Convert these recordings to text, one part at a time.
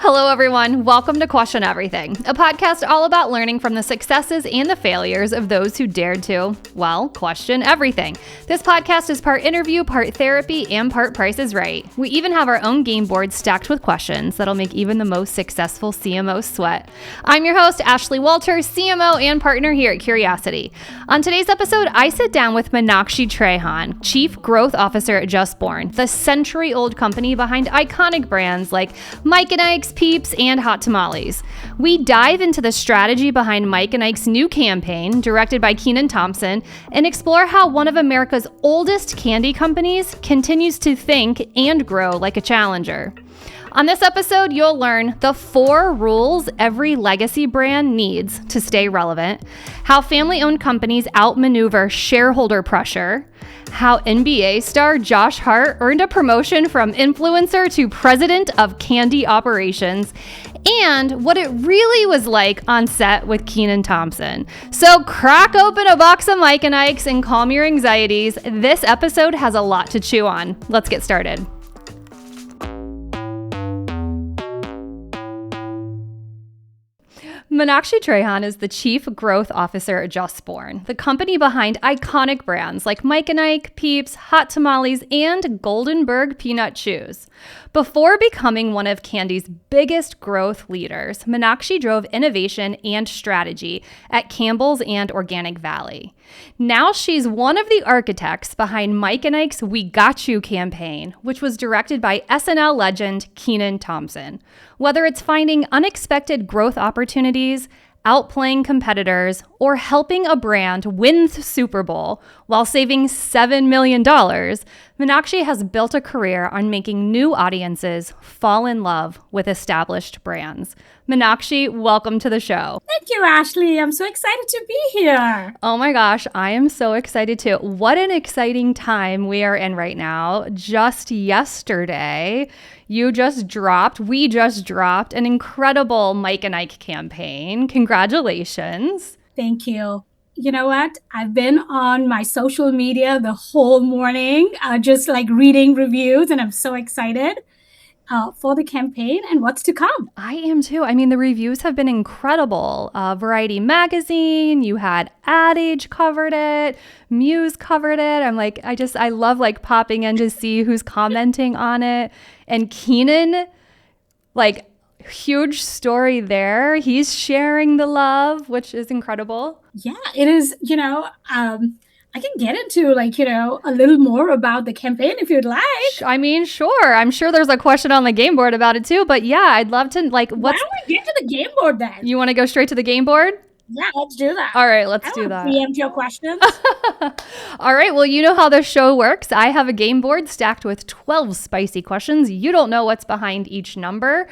Hello, everyone. Welcome to Question Everything, a podcast all about learning from the successes and the failures of those who dared to, well, question everything. This podcast is part interview, part therapy, and part Price is Right. We even have our own game board stacked with questions that'll make even the most successful CMOs sweat. I'm your host, Ashley Walter, CMO and partner here at Curiosity. On today's episode, I sit down with Meenakshi Trehan, Chief Growth Officer at Just Born, the century-old company behind iconic brands like MIKE and IKE, PEEPS, and Hot Tamales. We dive into the strategy behind MIKE and IKE's new campaign, directed by Kenan Thompson, and explore how one of America's oldest candy companies continues to think and grow like a challenger. On this episode, you'll learn the 4 rules every legacy brand needs to stay relevant, how family-owned companies outmaneuver shareholder pressure, how NBA star Josh Hart earned a promotion from influencer to president of candy operations, and what it really was like on set with Kenan Thompson. So crack open a box of MIKE and IKEs and calm your anxieties. This episode has a lot to chew on. Let's get started. Meenakshi Trehan is the Chief Growth Officer at Just Born, the company behind iconic brands like MIKE and IKE, PEEPS, Hot Tamales, and Goldenberg peanut chews. Before becoming one of candy's biggest growth leaders, Meenakshi drove innovation and strategy at Campbell's and Organic Valley. Now she's one of the architects behind MIKE and IKE's We Got You campaign, which was directed by SNL legend Kenan Thompson. Whether it's finding unexpected growth opportunities, outplaying competitors, or helping a brand win the Super Bowl while saving $7 million, Meenakshi has built a career on making new audiences fall in love with established brands. Meenakshi, welcome to the show. Thank you, Ashley. I'm so excited to be here. Oh my gosh, I am so excited too. What an exciting time we are in right now. Just yesterday, we just dropped an incredible MIKE and IKE campaign. Congratulations. Thank you. You know what? I've been on my social media the whole morning, just like reading reviews, and I'm so excited for the campaign and what's to come. I am too. I mean, the reviews have been incredible. Variety Magazine, you had Ad Age covered it, Muse covered it. I love like popping in to see who's commenting on it. And Kenan, huge story there. He's sharing the love, which is incredible. Yeah, it is. I can get into a little more about the campaign if you'd like. I mean, sure. I'm sure there's a question on the game board about it too. But yeah, I'd love to Why don't we get to the game board then? You want to go straight to the game board? Yeah, let's do that. All right, let's do that. Preempt your questions. All right, well, you know how this show works. I have a game board stacked with 12 spicy questions. You don't know what's behind each number,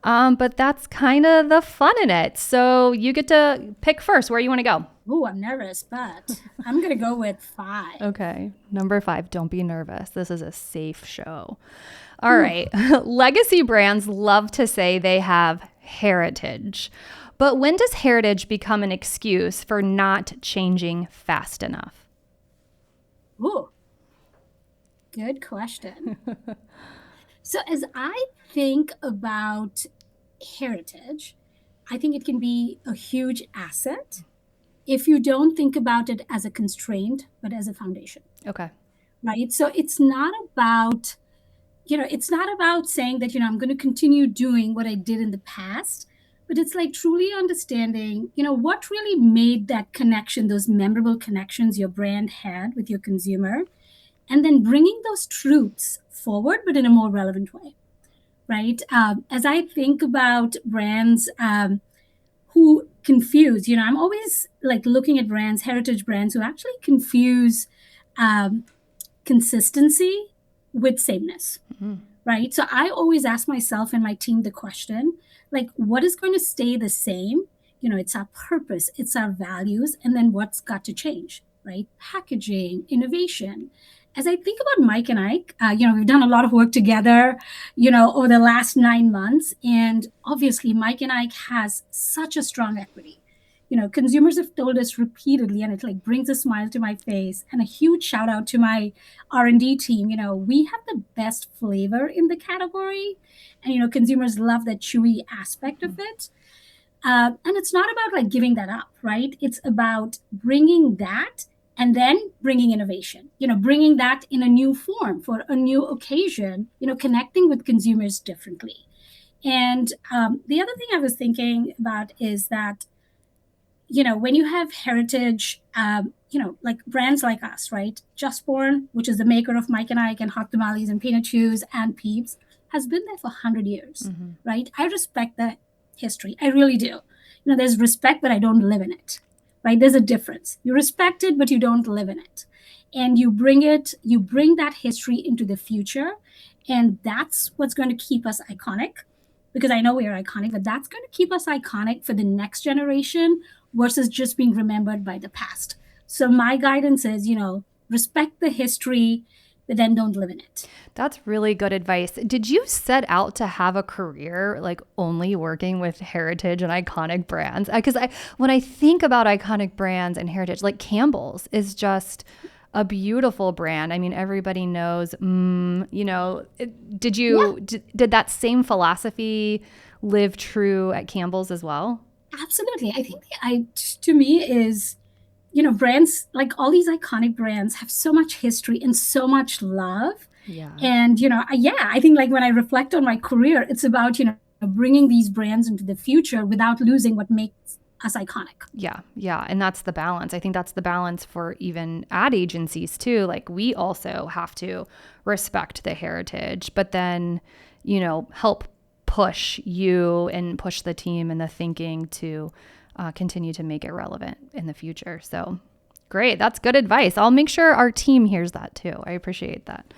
but that's kind of the fun in it. So you get to pick first where you want to go. Ooh, I'm nervous, but I'm going to go with 5. Okay, number 5. Don't be nervous. This is a safe show. All right. Legacy brands love to say they have heritage. But when does heritage become an excuse for not changing fast enough? Ooh, good question. So as I think about heritage, I think it can be a huge asset if you don't think about it as a constraint, but as a foundation. Okay. Right? So it's not about, saying that, I'm going to continue doing what I did in the past. But it's like truly understanding, what really made that connection, those memorable connections your brand had with your consumer, and then bringing those truths forward, but in a more relevant way, right? As I think about brands who confuse, I'm always looking at brands, heritage brands who actually confuse consistency with sameness, right? So I always ask myself and my team the question, what is going to stay the same? It's our purpose, it's our values, and then what's got to change, right? Packaging, innovation. As I think about MIKE and IKE, we've done a lot of work together, over the last 9 months. And obviously, MIKE and IKE has such a strong equity. consumers have told us repeatedly, and it like brings a smile to my face. And a huge shout out to my R&D team. We have the best flavor in the category, and consumers love that chewy aspect of it. And it's not about like giving that up, right? It's about bringing that and then bringing innovation, bringing that in a new form for a new occasion, connecting with consumers differently. And the other thing I was thinking about is that, when you have heritage, like brands like us, right? Just Born, which is the maker of Mike and Ike and Hot Tamales and Peanut Chews and Peeps, has been there for 100 years, right? I respect that history. I really do. There's respect, but I don't live in it, right? There's a difference. You respect it, but you don't live in it. And you bring that history into the future. And that's what's going to keep us iconic, because I know we are iconic, but that's going to keep us iconic for the next generation versus just being remembered by the past. So my guidance is, respect the history, but then don't live in it. That's really good advice. Did you set out to have a career like only working with heritage and iconic brands? Because when I think about iconic brands and heritage, like Campbell's is just a beautiful brand. I mean, everybody knows, did that same philosophy live true at Campbell's as well? Absolutely. I think to me is, brands like all these iconic brands have so much history and so much love. Yeah. And, I think like when I reflect on my career, it's about, bringing these brands into the future without losing what makes us iconic. Yeah. Yeah. And that's the balance. I think that's the balance for even ad agencies too. Like we also have to respect the heritage, but then, help push you and push the team and the thinking to continue to make it relevant in the future. So great. That's good advice. I'll make sure our team hears that too. I appreciate that.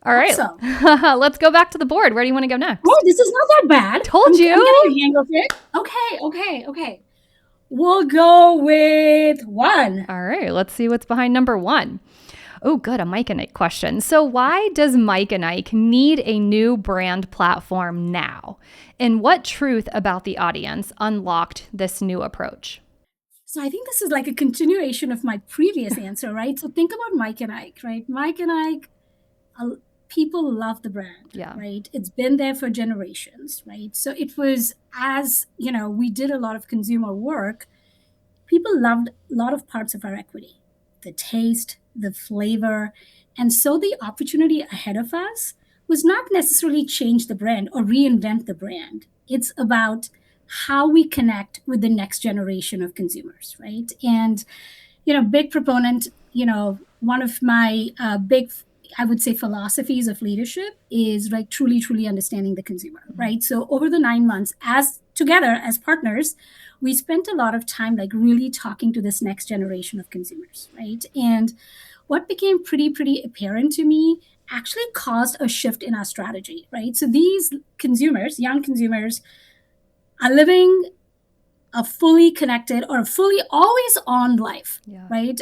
All right. Awesome. Let's go back to the board. Where do you want to go next? Oh, this is not that bad. Told you. I'm getting a hang of it. Okay. We'll go with 1. All right. Let's see what's behind number 1. Oh, good. A Mike and Ike question. So why does Mike and Ike need a new brand platform now? And what truth about the audience unlocked this new approach? So I think this is like a continuation of my previous answer, right? So think about Mike and Ike, right? Mike and Ike, people love the brand, right? It's been there for generations, right? So it was, as we did a lot of consumer work, people loved a lot of parts of our equity, the taste, the flavor. And so the opportunity ahead of us was not necessarily change the brand or reinvent the brand. It's about how we connect with the next generation of consumers, right? And, big proponent, one of my big, I would say, philosophies of leadership is like truly, truly understanding the consumer, right? So over the 9 months, as together as partners, we spent a lot of time like really talking to this next generation of consumers, right? And what became pretty apparent to me actually caused a shift in our strategy, right? So these consumers, young consumers, are living a fully connected or a fully always on life, right?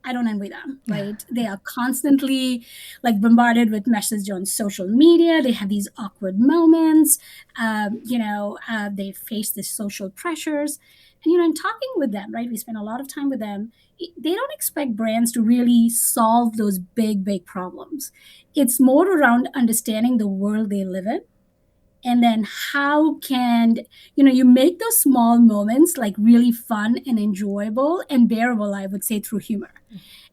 I don't envy them, right? They are constantly like bombarded with messages on social media. They have these awkward moments. They face the social pressures. And, in talking with them, right, we spend a lot of time with them. They don't expect brands to really solve those big problems. It's more around understanding the world they live in. And then how can, you make those small moments like really fun and enjoyable and bearable, I would say, through humor.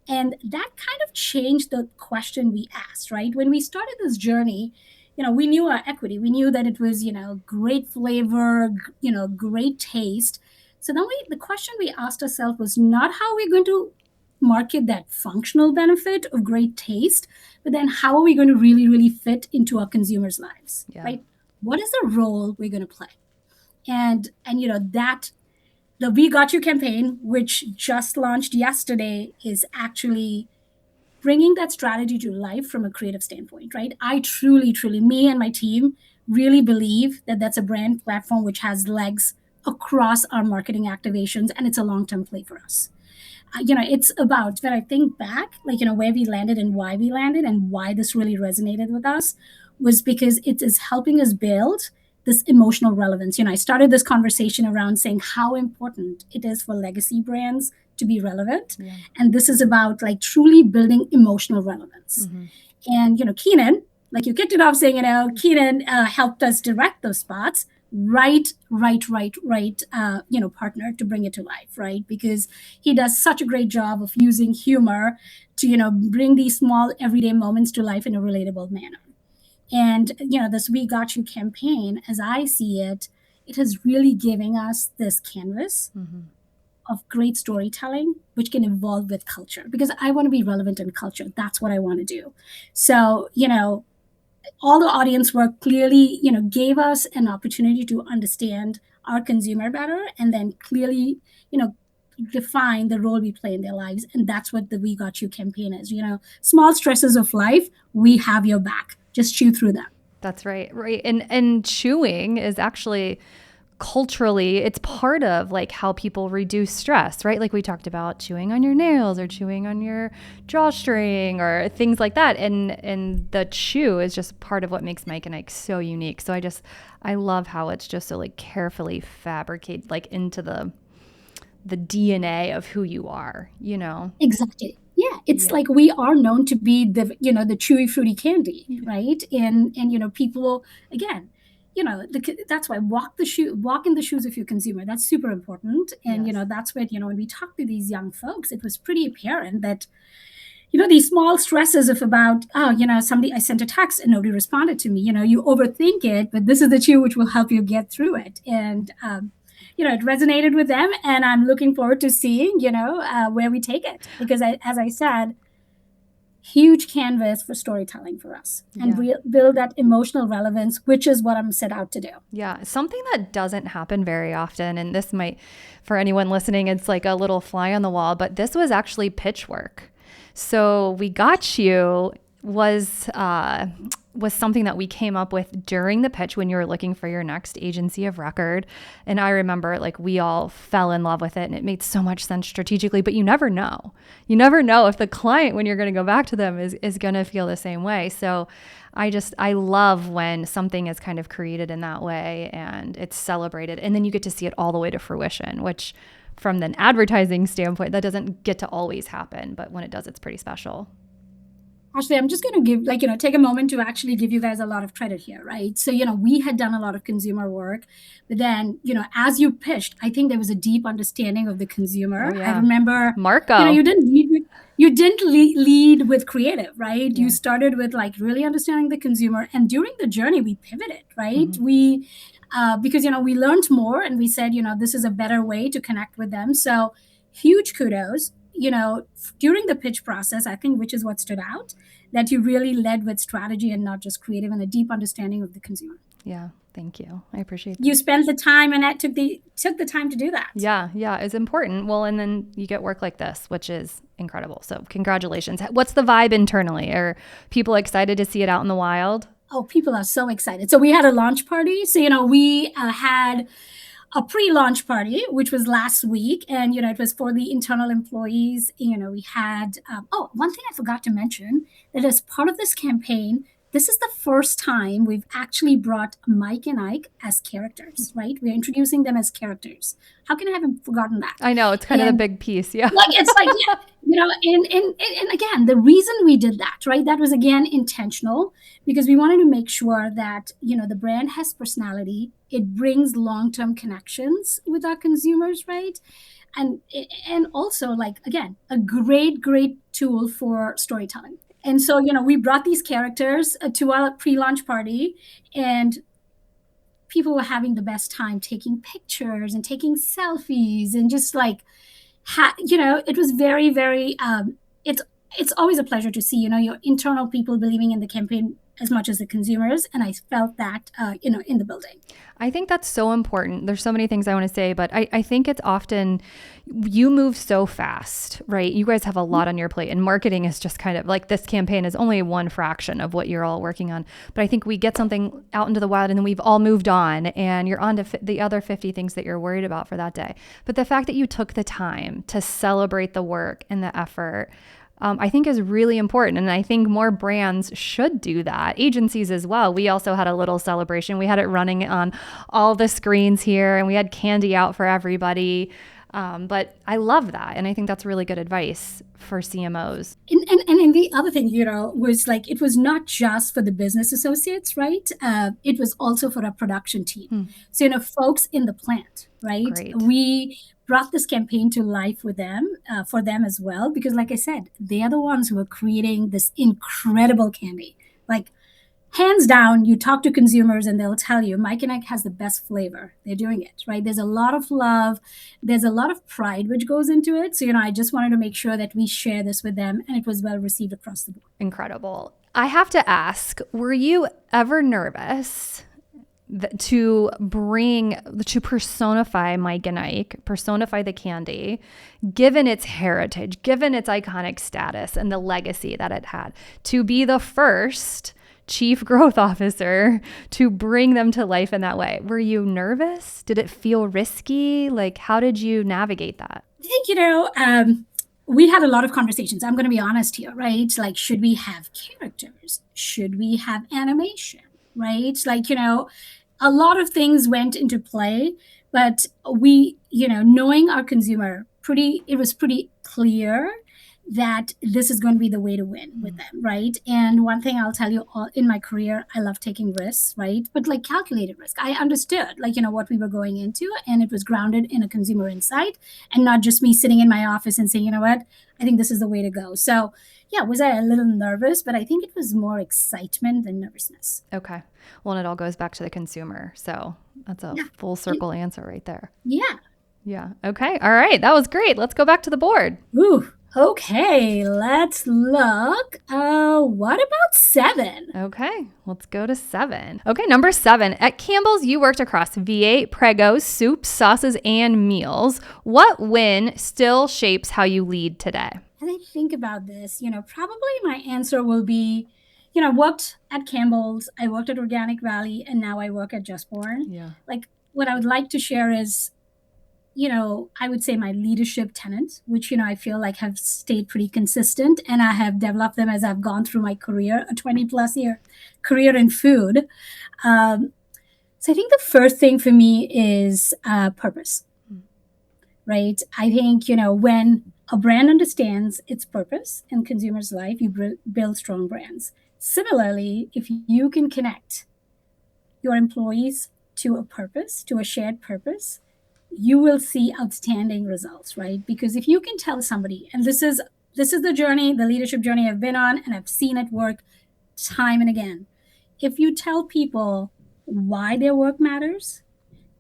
And that kind of changed the question we asked, right? When we started this journey, we knew our equity. We knew that it was, great flavor, great taste. So then the question we asked ourselves was not how we're going to market that functional benefit of great taste, but then how are we going to really fit into our consumers' lives, right? What is the role we're going to play? And that the We Got You campaign, which just launched yesterday, is actually bringing that strategy to life from a creative standpoint, right? I truly, me and my team really believe that that's a brand platform which has legs across our marketing activations, and it's a long-term play for us. It's about, when I think back, like, where we landed and why this really resonated with us was because it is helping us build this emotional relevance. I started this conversation around saying how important it is for legacy brands to be relevant. Yeah. And this is about like truly building emotional relevance. Mm-hmm. And, Kenan, like you kicked it off saying, Kenan helped us direct those spots. Right, partner to bring it to life, right? Because he does such a great job of using humor to, bring these small everyday moments to life in a relatable manner. And, this We Got You campaign, as I see it, it is really giving us this canvas Mm-hmm. of great storytelling, which can evolve with culture, because I want to be relevant in culture. That's what I want to do. So, all the audience work clearly, gave us an opportunity to understand our consumer better and then clearly, define the role we play in their lives. And that's what the We Got You campaign is. Small stresses of life, we have your back. Just chew through them. That's right. Right. And chewing is actually culturally, it's part of like how people reduce stress, right? Like we talked about chewing on your nails or chewing on your drawstring or things like that. And the chew is just part of what makes Mike and Ike so unique. So I love how it's just so like carefully fabricated like into the DNA of who you are, Exactly. Yeah, it's like we are known to be the chewy fruity candy, right? And people again, that's why walk in the shoes of your consumer. That's super important. And Yes. that's when when we talk to these young folks, it was pretty apparent that these small stresses of about somebody, I sent a text and nobody responded to me. You overthink it, but this is the chew which will help you get through it. And it resonated with them, and I'm looking forward to seeing where we take it, because as I said, huge canvas for storytelling for us, and build that emotional relevance, which is what I'm set out to do. Yeah, something that doesn't happen very often, and this might, for anyone listening, it's like a little fly on the wall, but this was actually pitch work. So We Got You was something that we came up with during the pitch when you were looking for your next agency of record. And I remember like we all fell in love with it and it made so much sense strategically, but you never know. You never know if the client, when you're going to go back to them, is going to feel the same way. So I love when something is kind of created in that way and it's celebrated, and then you get to see it all the way to fruition, which from an advertising standpoint, that doesn't get to always happen, but when it does, it's pretty special. Actually, I'm just going to give, take a moment to actually give you guys a lot of credit here, right? So, we had done a lot of consumer work, but then, as you pitched, I think there was a deep understanding of the consumer. Oh, yeah. I remember, Marco, you didn't lead with creative, right? Yeah. You started with like really understanding the consumer, and during the journey, we pivoted, right? Mm-hmm. We, because, we learned more, and we said, this is a better way to connect with them. So huge kudos. During the pitch process, I think, which is what stood out, that you really led with strategy and not just creative, and a deep understanding of the consumer. Yeah, thank you. I appreciate that. You spent the time, and that took the time to do that. Yeah, it's important. Well, and then you get work like this, which is incredible. So congratulations. What's the vibe internally? Are people excited to see it out in the wild? Oh, people are so excited. So we had a launch party. So, we had a pre-launch party, which was last week. And, it was for the internal employees. We had, one thing I forgot to mention, that as part of this campaign, this is the first time we've actually brought Mike and Ike as characters, right? We're introducing them as characters. How can I have forgotten that? I know, it's kind of the big piece, yeah. And again, the reason we did that, right? That was, again, intentional, because we wanted to make sure that, the brand has personality. It brings long-term connections with our consumers, right? And also, again, a great tool for storytelling. And so, we brought these characters to our pre-launch party, and people were having the best time taking pictures and taking selfies, and just it was very, very, it's always a pleasure to see, your internal people believing in the campaign as much as the consumers. And I felt that, in the building. I think that's so important. There's so many things I want to say, but I think it's often, you move so fast, right? You guys have a lot on your plate, and marketing is just kind of like, this campaign is only one fraction of what you're all working on. But I think we get something out into the wild, and then we've all moved on, and you're on to the other 50 things that you're worried about for that day. But the fact that you took the time to celebrate the work and the effort, I think is really important. And I think more brands should do that. Agencies as well. We also had a little celebration. We had it running on all the screens here, and we had candy out for everybody. But I love that. And I think that's really good advice for CMOs. And the other thing, was like, it was not just for the business associates, right? It was also for our production team. So, folks in the plant, right? Great. We brought this campaign to life with them, for them as well, because like I said, they are the ones who are creating this incredible candy. Like, hands down, you talk to consumers and they'll tell you Mike and Ike has the best flavor. They're doing it, right? There's a lot of love. There's a lot of pride which goes into it. So, I just wanted to make sure that we share this with them, and it was well received across the board. Incredible. I have to ask, were you ever nervous to personify Mike and Ike, personify the candy, given its heritage, given its iconic status and the legacy that it had, to be the first chief growth officer to bring them to life in that way? Were you nervous? Did it feel risky? Like, how did you navigate that? I think, we had a lot of conversations. I'm going to be honest here, right? Like, should we have characters? Should we have animation, right? Like, a lot of things went into play, but we, knowing our consumer, it was pretty clear that this is going to be the way to win with them, right? And one thing I'll tell you, in my career, I love taking risks, right? But like calculated risk. I understood, what we were going into, and it was grounded in a consumer insight, and not just me sitting in my office and saying, you know what, I think this is the way to go. So yeah, was I a little nervous? But I think it was more excitement than nervousness. Okay. Well, and it all goes back to the consumer. So that's a full circle answer right there. Yeah. Yeah. Okay. All right. That was great. Let's go back to the board. Ooh. Okay, let's look. What about 7? Okay, let's go to 7. Okay, number 7. At Campbell's, you worked across V8, Prego, soups, sauces, and meals. What win still shapes how you lead today? As I think about this, probably my answer will be, I worked at Campbell's, I worked at Organic Valley, and now I work at Just Born. Yeah. Like, what I would like to share is, I would say my leadership tenets, which, I feel like have stayed pretty consistent, and I have developed them as I've gone through my career, a 20 plus year career in food. So I think the first thing for me is purpose, right? I think, when a brand understands its purpose in consumers' life, you build strong brands. Similarly, if you can connect your employees to a purpose, to a shared purpose, you will see outstanding results, right? Because if you can tell somebody, and this is the journey, the leadership journey I've been on, and I've seen it work time and again. If you tell people why their work matters,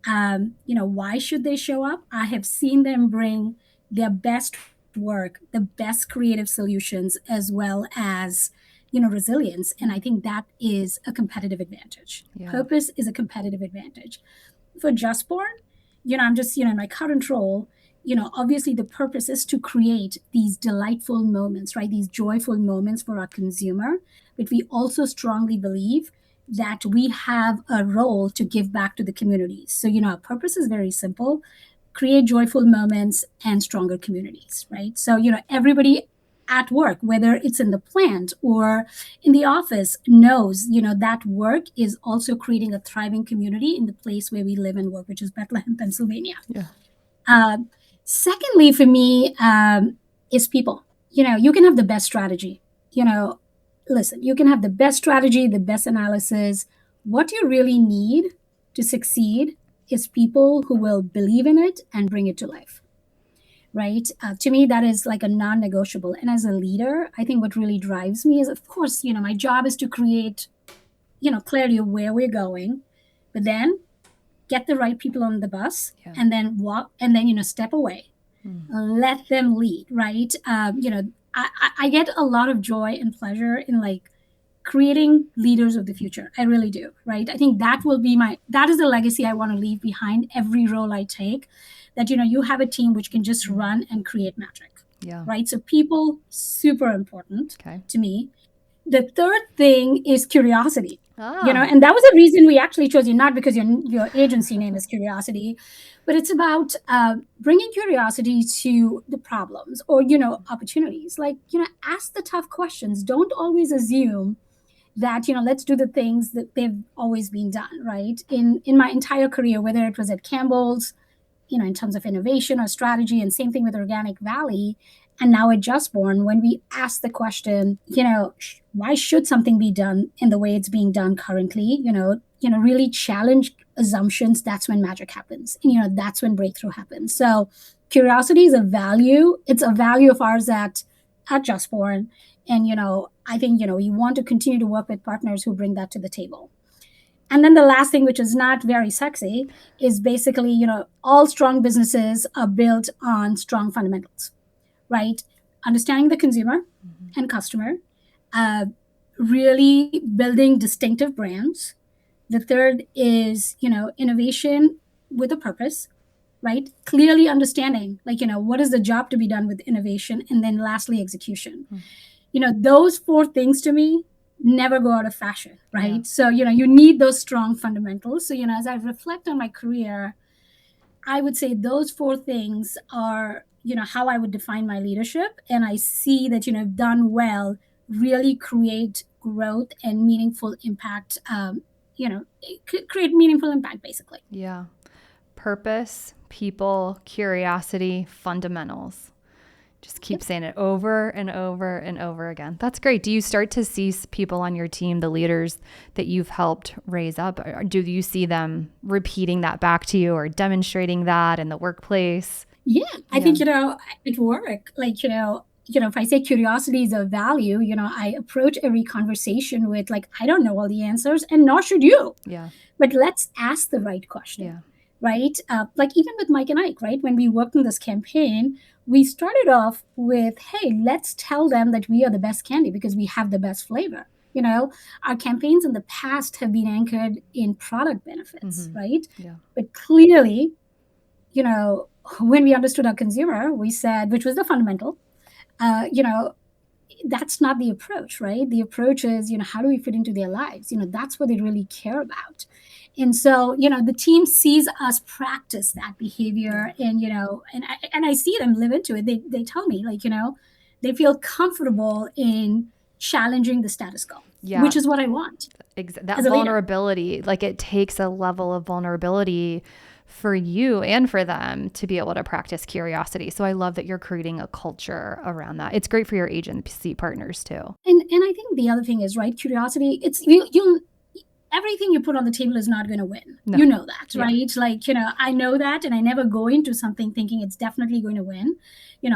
why should they show up? I have seen them bring their best work, the best creative solutions, as well as, resilience. And I think that is a competitive advantage. Yeah. Purpose is a competitive advantage. For Just Born, I'm just, in my current role, obviously the purpose is to create these delightful moments, right? These joyful moments for our consumer. But we also strongly believe that we have a role to give back to the communities. So, our purpose is very simple: create joyful moments and stronger communities, right? So, everybody at work, whether it's in the plant or in the office, knows, that work is also creating a thriving community in the place where we live and work, which is Bethlehem, Pennsylvania. Yeah. Secondly, for me, is people. You can have the best strategy. Listen, you can have the best strategy, the best analysis. What you really need to succeed is people who will believe in it and bring it to life. Right? To me, that is like a non-negotiable. And as a leader, I think what really drives me is, of course, my job is to create, clarity of where we're going, but then get the right people on the bus, and then walk, and then, step away, let them lead, right? I get a lot of joy and pleasure in like creating leaders of the future. I really do, right? I think that is the legacy I want to leave behind every role I take. That, you have a team which can just run and create magic, right? So people, super important to me. The third thing is curiosity, Ah, And that was the reason we actually chose you, not because your agency name is Curiosity, but it's about bringing curiosity to the problems or opportunities. Like ask the tough questions. Don't always assume that let's do the things that they've always been done, right? In my entire career, whether it was at Campbell's, in terms of innovation or strategy, and same thing with Organic Valley, and now at Just Born, when we ask the question, why should something be done in the way it's being done currently? Really challenge assumptions. That's when magic happens. And, that's when breakthrough happens. So curiosity is a value. It's a value of ours at Just Born, and I think we want to continue to work with partners who bring that to the table. And then the last thing, which is not very sexy, is basically, all strong businesses are built on strong fundamentals, right? Understanding the consumer and customer, uh, really building distinctive brands. The third is, innovation with a purpose, right? Clearly understanding, like, what is the job to be done with innovation? And then lastly, execution. Those four things to me never go out of fashion, right? Yeah. So, you need those strong fundamentals. So, as I reflect on my career, I would say those four things are, how I would define my leadership. And I see that, I've done well, really create growth and meaningful impact, create meaningful impact, basically. Yeah. Purpose, people, curiosity, fundamentals. Just keep saying it over and over and over again. That's great. Do you start to see people on your team, the leaders that you've helped raise up? Or do you see them repeating that back to you or demonstrating that in the workplace? Yeah, I think, at work, like, if I say curiosity is a value, I approach every conversation with, like, I don't know all the answers, and nor should you. Yeah. But let's ask the right question. Yeah. Right? Like even with Mike and Ike, right? When we worked on this campaign, we started off with, hey, let's tell them that we are the best candy because we have the best flavor. Our campaigns in the past have been anchored in product benefits, right? Yeah. But clearly, when we understood our consumer, we said, which was the fundamental, that's not the approach, right? The approach is, how do we fit into their lives? That's what they really care about. And so, the team sees us practice that behavior, and, and I see them live into it. They tell me, like, they feel comfortable in challenging the status quo, Yeah. which is what I want. That as a leader. vulnerability, like it takes a level of vulnerability for you and for them to be able to practice curiosity. So I love that you're creating a culture around that. It's great for your agency partners too. And I think the other thing is, right, curiosity, it's you'll everything you put on the table is not going to win. No. You know that, Yeah. right? Like, I know that, and I never go into something thinking it's definitely going to win.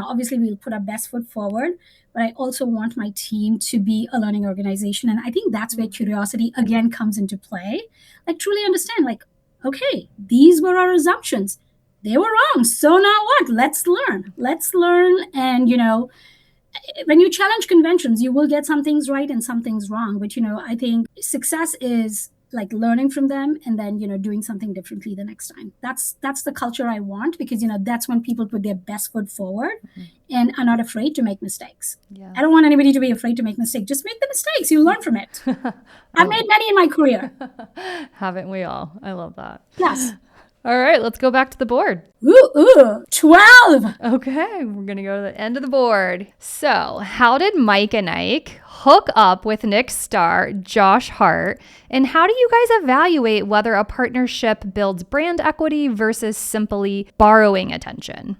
Obviously we'll put our best foot forward, but I also want my team to be a learning organization. And I think that's where curiosity again comes into play. Like, truly understand, like, okay, these were our assumptions. They were wrong. So now what? Let's learn. And, when you challenge conventions, you will get some things right and some things wrong. But, I think success is like learning from them and then, doing something differently the next time. That's the culture I want, because, that's when people put their best foot forward and are not afraid to make mistakes. Yeah. I don't want anybody to be afraid to make mistakes. Just make the mistakes. You learn from it. I've made many in my career. Haven't we all? I love that. Yes. All right, let's go back to the board. Ooh, 12. Okay, we're going to go to the end of the board. So, how did Mike and Ike hook up with Nick's star, Josh Hart? And how do you guys evaluate whether a partnership builds brand equity versus simply borrowing attention?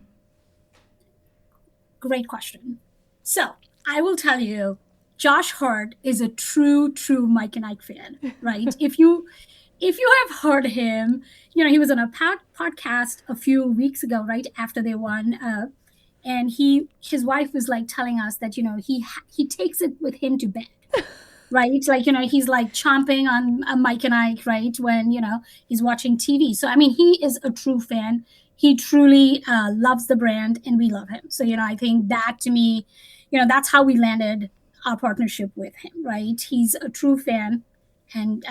Great question. So, I will tell you, Josh Hart is a true Mike and Ike fan, right? If you have heard him, he was on a podcast a few weeks ago, right after they won, and his wife was like telling us that he takes it with him to bed, right? Like he's like chomping on Mike and Ike, right, when he's watching TV. So I mean, he is a true fan. He truly loves the brand, and we love him. So I think that, to me, that's how we landed our partnership with him, right? He's a true fan. And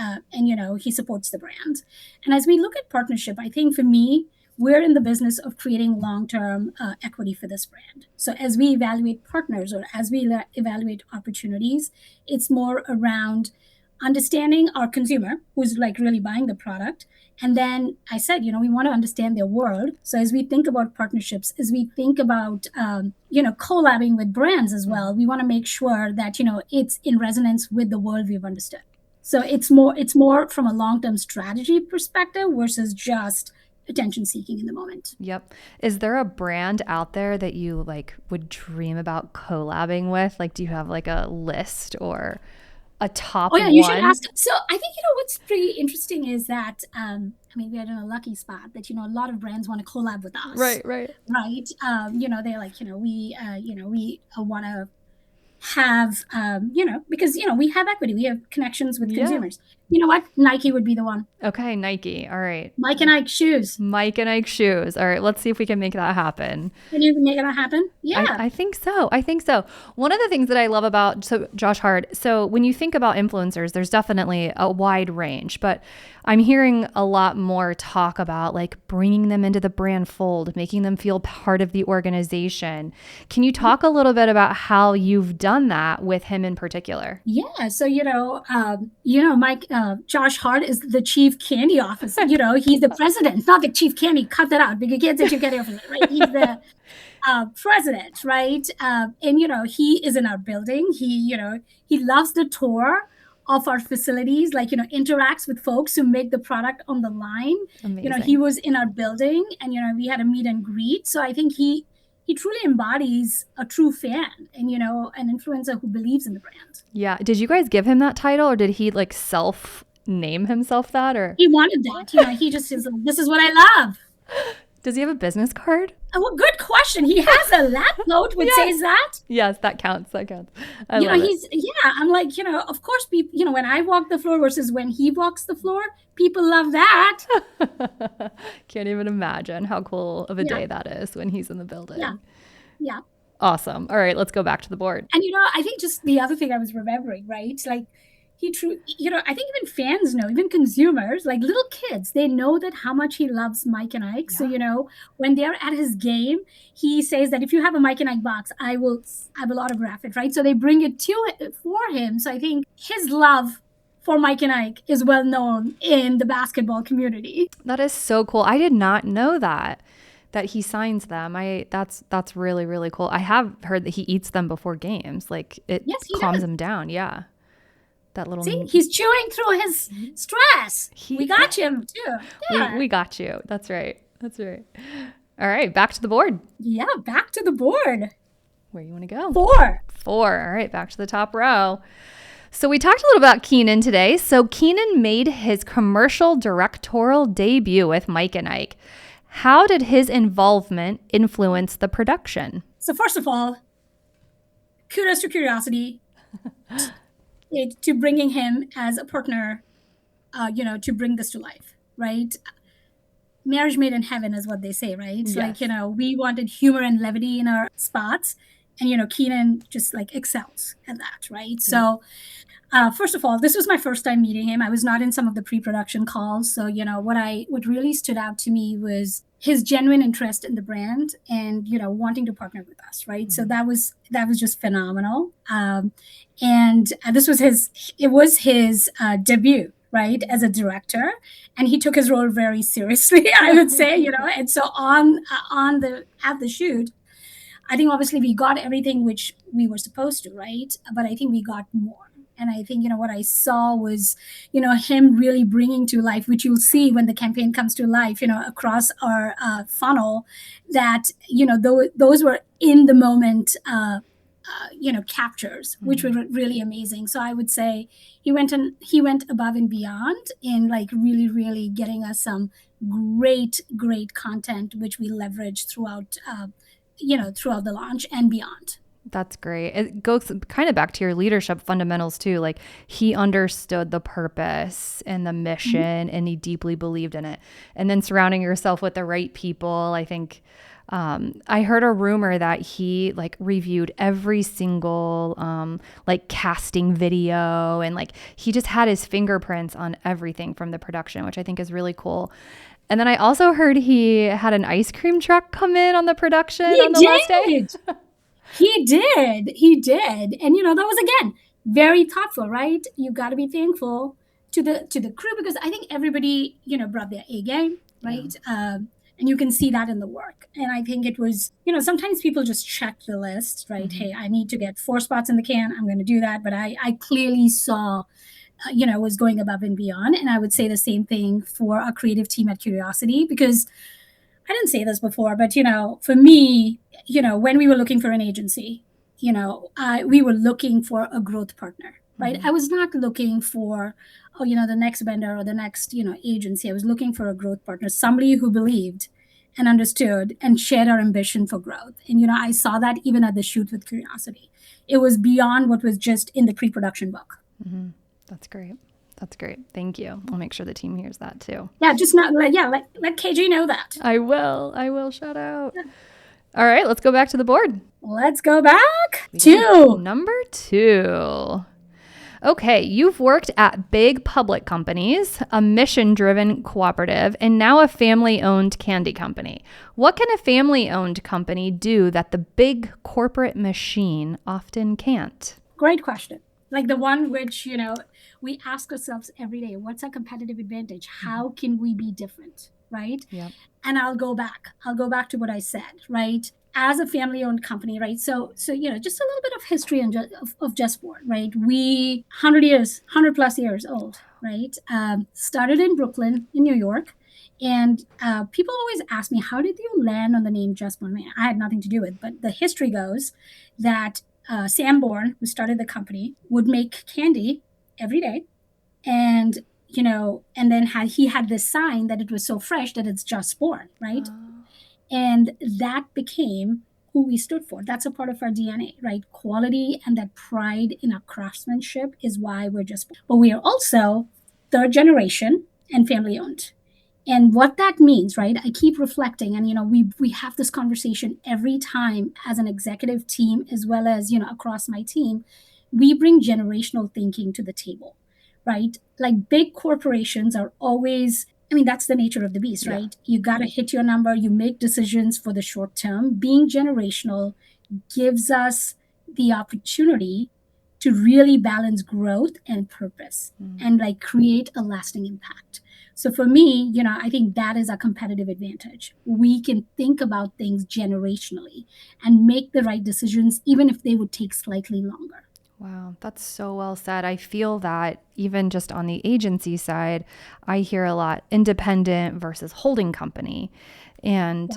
he supports the brand. And as we look at partnership, I think for me, we're in the business of creating long-term equity for this brand. So as we evaluate partners or as we evaluate opportunities, it's more around understanding our consumer who's like really buying the product. And then I said, we want to understand their world. So as we think about partnerships, as we think about, collabing with brands as well, we want to make sure that, it's in resonance with the world we've understood. So it's more from a long-term strategy perspective versus just attention seeking in the moment. Yep. Is there a brand out there that you like would dream about collabing with? Like, do you have like a list or a top one? You should ask. So I think, what's pretty interesting is that, we are in a lucky spot that, a lot of brands want to collab with us. Right. Right. They're like, we want to have, because, we have equity, we have connections with consumers. You know what? Nike would be the one. Okay, Nike. All right. Mike and Ike shoes. Mike and Ike shoes. All right, let's see if we can make that happen. Can you make that happen? Yeah. I think so. One of the things that I love about Josh Hart, so when you think about influencers, there's definitely a wide range, but I'm hearing a lot more talk about like bringing them into the brand fold, making them feel part of the organization. Can you talk a little bit about how you've done that with him in particular? Yeah. So, Mike, Josh Hart is the chief candy officer. He's the president, not the chief candy. Cut that out because you can't say chief candy officer, right? He's the president, right? And he is in our building. He loves the tour of our facilities, like, interacts with folks who make the product on the line. Amazing. He was in our building and, we had a meet and greet. So I think he truly embodies a true fan and, an influencer who believes in the brand. Yeah. Did you guys give him that title or did he like self name himself that or? He wanted that. He just is like, this is what I love. Does he have a business card? Oh, well, good question. He has a lap note which says that. Yes, that counts. I love it. I'm like, of course, people, when I walk the floor versus when he walks the floor, people love that. Can't even imagine how cool of a day that is when he's in the building. Yeah. Awesome. All right, let's go back to the board. And, I think just the other thing I was remembering, right? Like, I think even fans know, even consumers, like little kids, they know that how much he loves Mike and Ike. Yeah. So, when they're at his game, he says that if you have a Mike and Ike box, I will autograph it, right? So they bring it for him. So I think his love for Mike and Ike is well known in the basketball community. That is so cool. I did not know that he signs them. That's really, really cool. I have heard that he eats them before games. Like it calms him down. Yeah. That little. See, he's chewing through his stress. We got him too. Yeah. We got you. That's right. All right, back to the board. Yeah, back to the board. Where you want to go? 4. All right, back to the top row. So we talked a little about Kenan today. So Kenan made his commercial directorial debut with Mike and Ike. How did his involvement influence the production? So first of all, kudos to Curiosity. To bringing him as a partner, to bring this to life, right? Marriage made in heaven is what they say, right? Yes. Like, we wanted humor and levity in our spots, and, Kenan just like excels at that, right? Mm-hmm. So, first of all, this was my first time meeting him. I was not in some of the pre-production calls. So, what really stood out to me was his genuine interest in the brand and, wanting to partner with us, right? Mm-hmm. So that was just phenomenal. And this was his debut, right, as a director, and he took his role very seriously, I would say, And so at the shoot, I think obviously we got everything which we were supposed to, right? But I think we got more. And I think, what I saw was, him really bringing to life, which you'll see when the campaign comes to life, across our funnel, that, those were in the moment, captures, which were really amazing. So I would say he went above and beyond in like really, really getting us some great content, which we leveraged throughout the launch and beyond. That's great. It goes kind of back to your leadership fundamentals too. Like he understood the purpose and the mission, and he deeply believed in it. And then surrounding yourself with the right people. I think I heard a rumor that he like reviewed every single like casting video, and like he just had his fingerprints on everything from the production, which I think is really cool. And then I also heard he had an ice cream truck come in on the production on the last day. He did. And, that was, again, very thoughtful, right? You got to be thankful to the crew, because I think everybody, brought their A game, right? And you can see that in the work. And I think it was, sometimes people just check the list, right? Hey, I need to get 4 spots in the can. I'm going to do that. But I clearly saw, was going above and beyond. And I would say the same thing for our creative team at Curiosity, because I didn't say this before, but for me, when we were looking for an agency, we were looking for a growth partner, right? I was not looking for, the next vendor or the next, agency. I was looking for a growth partner, somebody who believed and understood and shared our ambition for growth. And I saw that even at the shoot with Curiosity. It was beyond what was just in the pre-production book. That's great. That's great. Thank you. I'll make sure the team hears that too. Yeah, just not let KG know that. I will. Shout out. All right, let's go back to the board. Let's go back to number 2. Okay, you've worked at big public companies, a mission-driven cooperative, and now a family-owned candy company. What can a family-owned company do that the big corporate machine often can't? Great question. Like the one which, we ask ourselves every day, what's our competitive advantage? How can we be different, right? Yep. And I'll go back to what I said, right? As a family-owned company, right? So just a little bit of history of JustBorn, right? We 100 plus years old, right? Started in Brooklyn, in New York, and people always ask me, how did you land on the name JustBorn? I had nothing to do with it, but the history goes that Sam Bourne, who started the company, would make candy every day, and and then he had this sign that it was so fresh that it's just born, right? And that became who we stood for. That's a part of our DNA, right? Quality and that pride in our craftsmanship is why we're just. But we are also 3rd generation and family owned. And what that means, right? I keep reflecting, and we have this conversation every time as an executive team, as well as across my team. We bring generational thinking to the table, right? Like big corporations are always, that's the nature of the beast, right? You got to hit your number. You make decisions for the short term. Being generational gives us the opportunity to really balance growth and purpose and like create a lasting impact. So for me, I think that is a competitive advantage. We can think about things generationally and make the right decisions, even if they would take slightly longer. Wow, that's so well said. I feel that even just on the agency side, I hear a lot independent versus holding company. And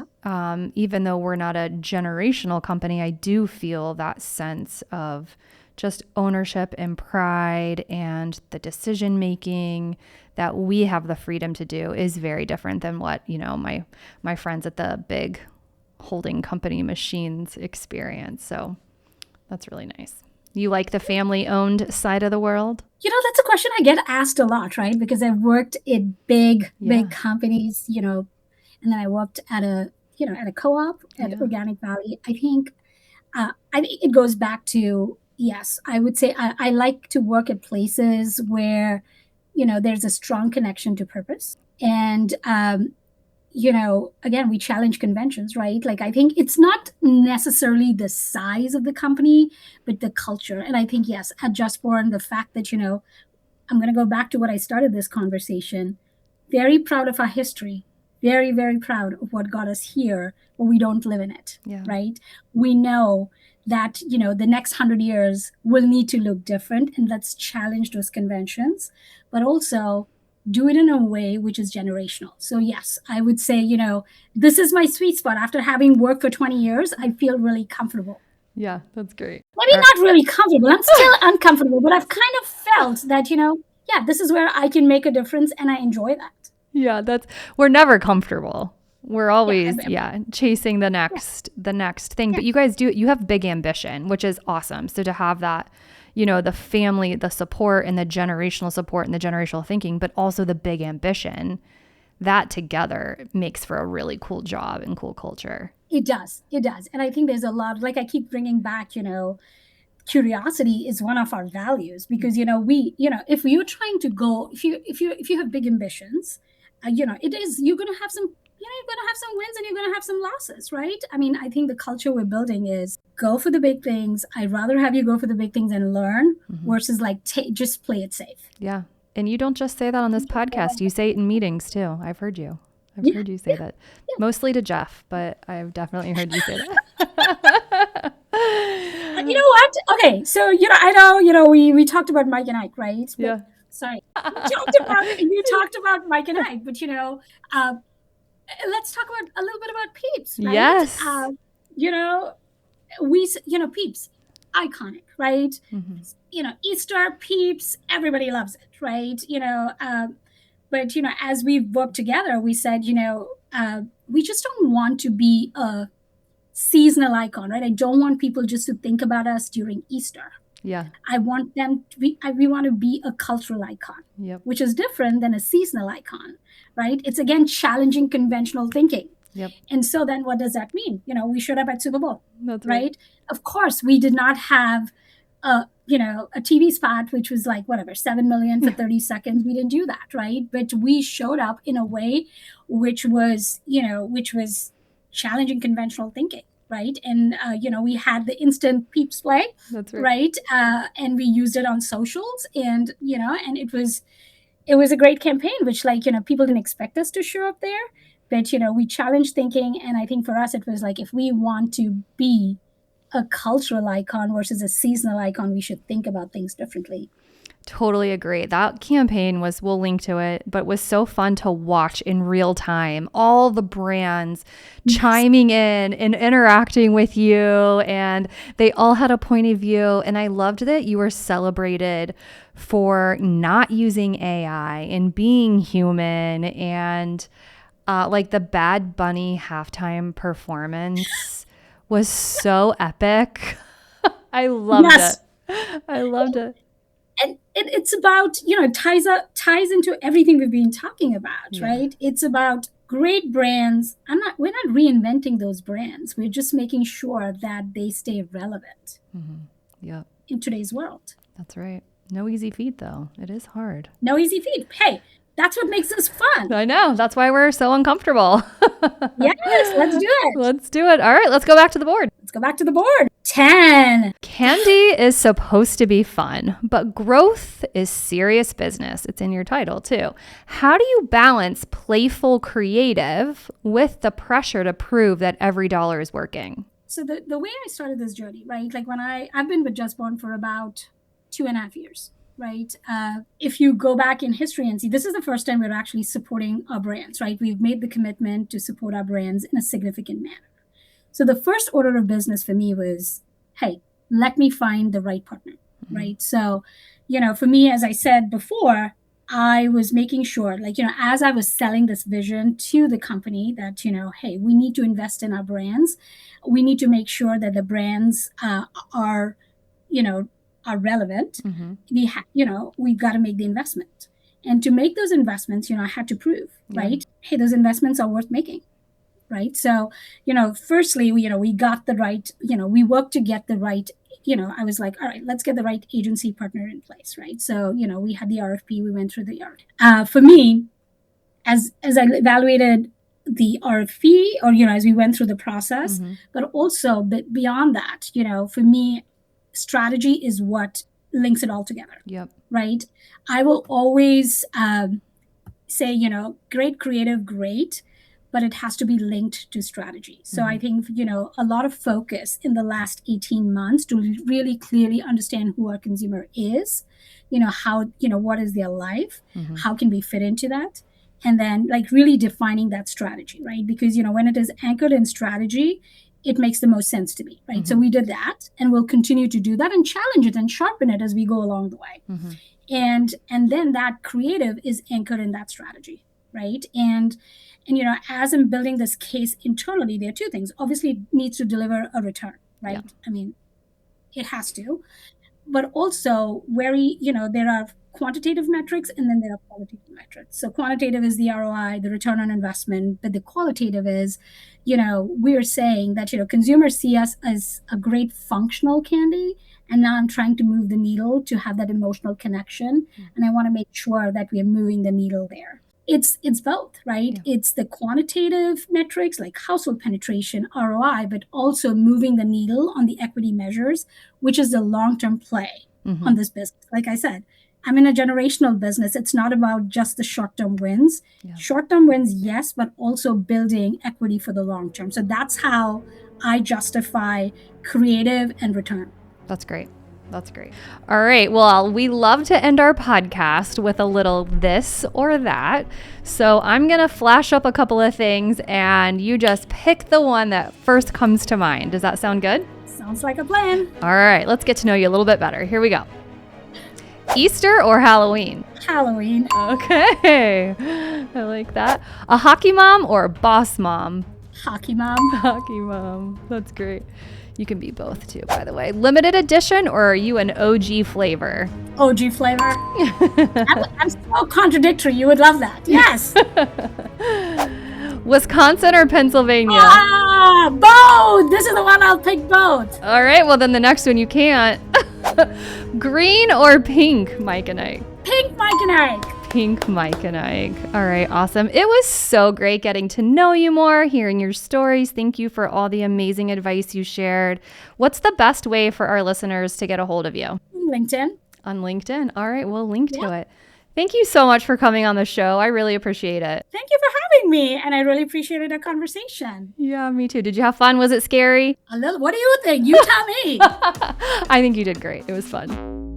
even though we're not a generational company, I do feel that sense of just ownership and pride, and the decision making that we have the freedom to do is very different than what, my friends at the big holding company machines experience. So that's really nice. You like the family-owned side of the world? That's a question I get asked a lot, right? Because I've worked in big companies, and then I worked at a co-op at Organic Valley. I think it goes back to, yes, I would say I like to work at places where, there's a strong connection to purpose. And, again, we challenge conventions, right? Like, I think it's not necessarily the size of the company, but the culture. And I think, yes, at JustBorn, the fact that, I'm going to go back to what I started this conversation, very proud of our history, very, very proud of what got us here, but we don't live in it, right? We know that, the next 100 years will need to look different, and let's challenge those conventions, but also do it in a way which is generational. So yes, I would say, this is my sweet spot. After having worked for 20 years, I feel really comfortable. Yeah, that's great. Maybe not really comfortable. I'm still uncomfortable, but I've kind of felt that, this is where I can make a difference, and I enjoy that. Yeah, we're never comfortable. We're always, chasing the next thing. But you guys you have big ambition, which is awesome. So to have that, the family, the support and the generational support and the generational thinking, but also the big ambition, that together makes for a really cool job and cool culture. It does. And I think there's a lot, like I keep bringing back, curiosity is one of our values, because, if you're trying to go, if you have big ambitions, it is, you're going to have some you're going to have some wins and you're going to have some losses, right? I mean, I think the culture we're building is go for the big things. I'd rather have you go for the big things and learn versus like just play it safe. Yeah. And you don't just say that on this podcast. You say it in meetings too. I've heard you. I've heard you say that. Yeah. Mostly to Jeff, but I've definitely heard you say that. You know what? Okay. So, I know, we talked about Mike and Ike, right? But, Yeah. Sorry. You talked about Mike and Ike, but, let's talk about a little bit about PEEPS, right? Yes. PEEPS, iconic, right? Easter, PEEPS, everybody loves it, right? But as we've worked together, we said, we just don't want to be a seasonal icon, right? I don't want people just to think about us during Easter. Yeah. I want them to be, we want to be a cultural icon, which is different than a seasonal icon, right? It's again challenging conventional thinking. Yep. And so then what does that mean? We showed up at Super Bowl. That's right? Of course, we did not have a TV spot, which was like, 7 million for 30 seconds. We didn't do that, right? But we showed up in a way which was challenging conventional thinking, right? And, we had the instant PEEPS play, That's right? And we used it on socials and, and it was a great campaign, which people didn't expect us to show up there. But, we challenged thinking. And I think for us, it was like, if we want to be a cultural icon versus a seasonal icon, we should think about things differently. Totally agree. That campaign we'll link to it, but was so fun to watch in real time. All the brands chiming in and interacting with you, and they all had a point of view. And I loved that you were celebrated for not using AI and being human, and like the Bad Bunny halftime performance was so epic. I loved it. I loved it. And it's about, ties into everything we've been talking about, right? It's about great brands. We're not reinventing those brands. We're just making sure that they stay relevant in today's world. That's right. No easy feat, though. It is hard. No easy feat. Hey, that's what makes us fun. I know. That's why we're so uncomfortable. Yes, let's do it. Let's do it. All right, let's go back to the board. 10. Candy is supposed to be fun, but growth is serious business. It's in your title, too. How do you balance playful creative with the pressure to prove that every dollar is working? So the way I started this journey, right? Like when I've been with Just Born for about 2.5 years. Right. If you go back in history and see, this is the first time we're actually supporting our brands, right? We've made the commitment to support our brands in a significant manner. So the first order of business for me was, hey, let me find the right partner, right? So, for me, as I said before, I was making sure, as I was selling this vision to the company that, hey, we need to invest in our brands. We need to make sure that the brands are relevant. We've got to make the investment. And to make those investments, I had to prove, right? Hey, those investments are worth making, right? So, firstly, we got the right, we worked to get the right, I was like, all right, let's get the right agency partner in place, right? So, we had the RFP, we went through the RFP. For me, as I evaluated the RFP or, as we went through the process, but also beyond that, for me, strategy is what links it all together. Yep. Right. I will always say, great creative, great, but it has to be linked to strategy. So I think, a lot of focus in the last 18 months to really clearly understand who our consumer is, how, what is their life, how can we fit into that? And then really defining that strategy, right? Because, when it is anchored in strategy, it makes the most sense to me, right? So we did that, and we'll continue to do that and challenge it and sharpen it as we go along the way. And then that creative is anchored in that strategy, right? And as I'm building this case internally, there are two things. Obviously, it needs to deliver a return, right? Yeah. I mean, it has to. But also, there are quantitative metrics and then there are qualitative metrics. So quantitative is the ROI, the return on investment, but the qualitative is, we're saying that, consumers see us as a great functional candy. And now I'm trying to move the needle to have that emotional connection. And I want to make sure that we are moving the needle there. It's both, right? Yeah. It's the quantitative metrics like household penetration, ROI, but also moving the needle on the equity measures, which is the long-term play on this business. Like I said, I'm in a generational business. It's not about just the short-term wins. Yeah. Short-term wins, yes, but also building equity for the long term. So that's how I justify creative and return. That's great. That's great. All right. Well, we love to end our podcast with a little this or that. So I'm going to flash up a couple of things and you just pick the one that first comes to mind. Does that sound good? Sounds like a plan. All right. Let's get to know you a little bit better. Here we go. Easter or Halloween? Halloween. Okay. I like that. A hockey mom or a boss mom? Hockey mom. Hockey mom. That's great. You can be both too, by the way. Limited edition or are you an OG flavor? OG flavor. I'm so contradictory. You would love that. Yes. Wisconsin or Pennsylvania? Both. This is the one I'll pick both. All right. Well, then the next one you can't. Green or pink, Mike and Ike? Pink, Mike and Ike. Pink, Mike and Ike. All right, awesome. It was so great getting to know you more, hearing your stories. Thank you for all the amazing advice you shared. What's the best way for our listeners to get a hold of you? LinkedIn. On LinkedIn. All right, we'll link to it. Thank you so much for coming on the show. I really appreciate it. Thank you for having me, and I really appreciated our conversation. Yeah, me too. Did you have fun? Was it scary? A little. What do you think? You tell me. I think you did great. It was fun.